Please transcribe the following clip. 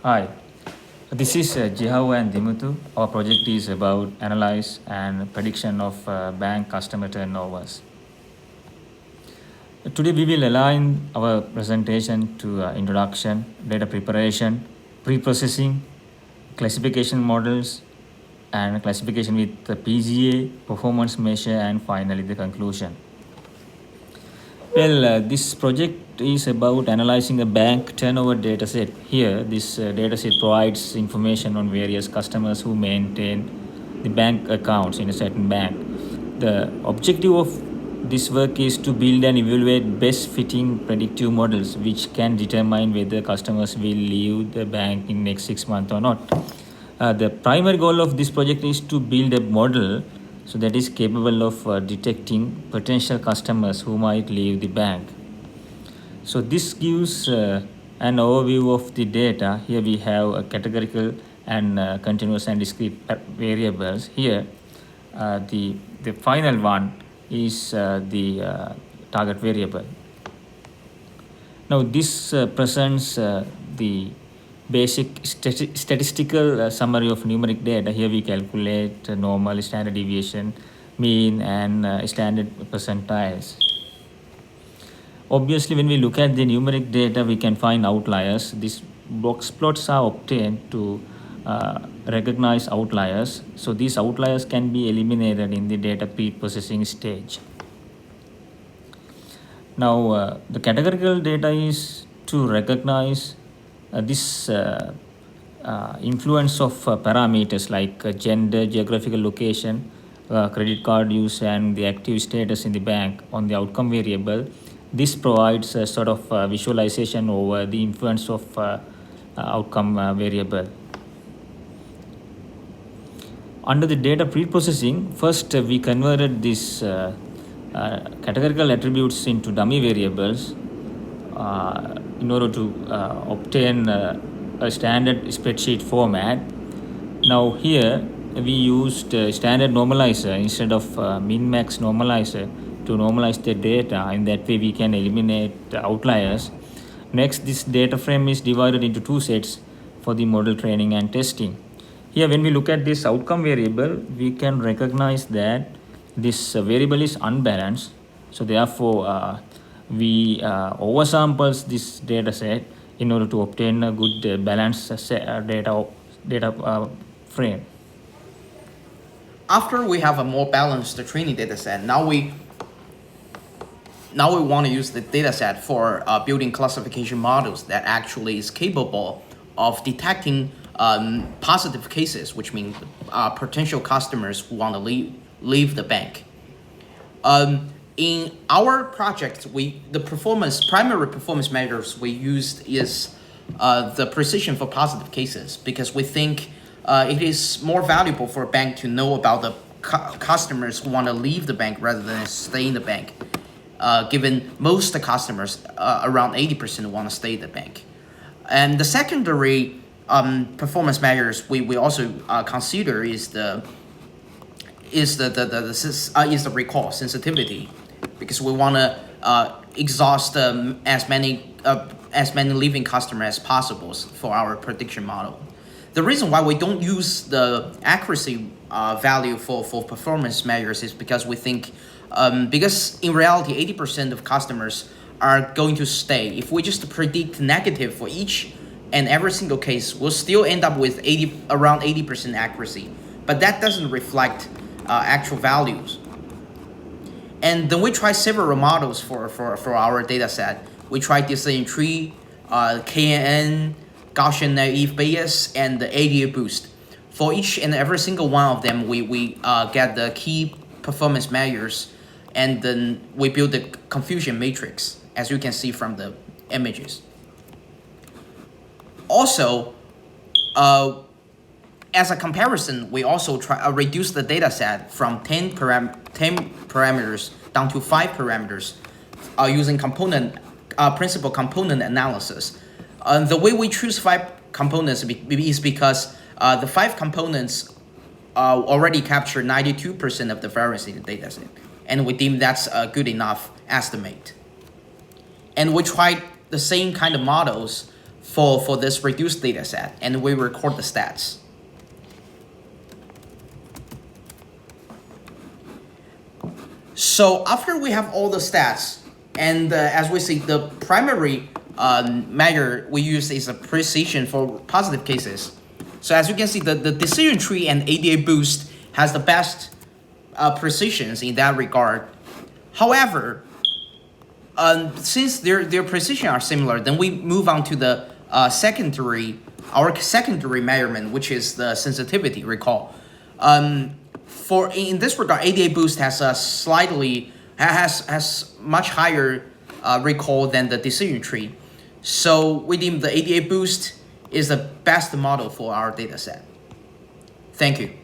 Hi, this is Jihao and Dimutu. Our project is about analyze and prediction of bank customer turnovers. Today we will align our presentation to introduction, data preparation, pre-processing, classification models, and classification with the PGA, performance measure, and finally the conclusion. Well, this project is about analyzing the bank turnover dataset. Here, this dataset provides information on various customers who maintain the bank accounts in a certain bank. The objective of this work is to build and evaluate best fitting predictive models which can determine whether customers will leave the bank in next 6 months or not. The primary goal of this project is to build a model so that is capable of detecting potential customers who might leave the bank. So this gives an overview of the data. Here we have a categorical and continuous and discrete variables. Here the final one is the target variable. Now this presents the basic statistical summary of numeric data. Here we calculate normal, standard deviation, mean, and standard percentiles. Obviously, when we look at the numeric data, we can find outliers. These box plots are obtained to recognize outliers. So these outliers can be eliminated in the data pre-processing stage. Now, the categorical data is to recognize this influence of parameters like gender, geographical location, credit card use, and the active status in the bank on the outcome variable. This provides a sort of visualization over the influence of outcome variable. Under the data pre-processing, first we converted these categorical attributes into dummy variables in order to obtain a standard spreadsheet format. Now here we used standard normalizer instead of min-max normalizer to normalize the data. In that way we can eliminate outliers. Next, this data frame is divided into two sets for the model training and testing. Here when we look at this outcome variable, we can recognize that this variable is unbalanced. So therefore we oversamples this data set in order to obtain a good balanced data frame. After we have a more balanced training data set, now we want to use the data set for building classification models that actually is capable of detecting positive cases, which means potential customers who want to leave the bank. In our project, the primary performance measures we used is the precision for positive cases, because we think it is more valuable for a bank to know about the customers who want to leave the bank rather than stay in the bank, given most the customers, around 80%, want to stay in the bank. And the secondary performance measures we also consider is the recall sensitivity, because we want to exhaust as many leaving customers as possible for our prediction model. The reason why we don't use the accuracy value for performance measures is because we think, because in reality 80% of customers are going to stay. If we just predict negative for each and every single case, we'll still end up with around 80% accuracy, but that doesn't reflect actual values. And then we try several models for our data set. We tried decision tree, KNN, Gaussian naive Bayes, and the ADA boost. For each and every single one of them, we get the key performance measures, and then we build the confusion matrix, as you can see from the images. Also, as a comparison, we also reduce the data set from 10 parameters down to 5 parameters using principal component analysis. The way we choose 5 components is because the 5 components already capture 92% of the variance in the data set, and we deem that's a good enough estimate. And we tried the same kind of models for this reduced data set, and we record the stats. So after we have all the stats, and as we see, the primary measure we use is a precision for positive cases. So as you can see, the decision tree and ADA boost has the best precisions in that regard. However, since their precision are similar, then we move on to the our secondary measurement, which is the sensitivity recall. For in this regard, ADA boost has a has much higher recall than the decision tree. So we deem the ADA boost is the best model for our data set. Thank you.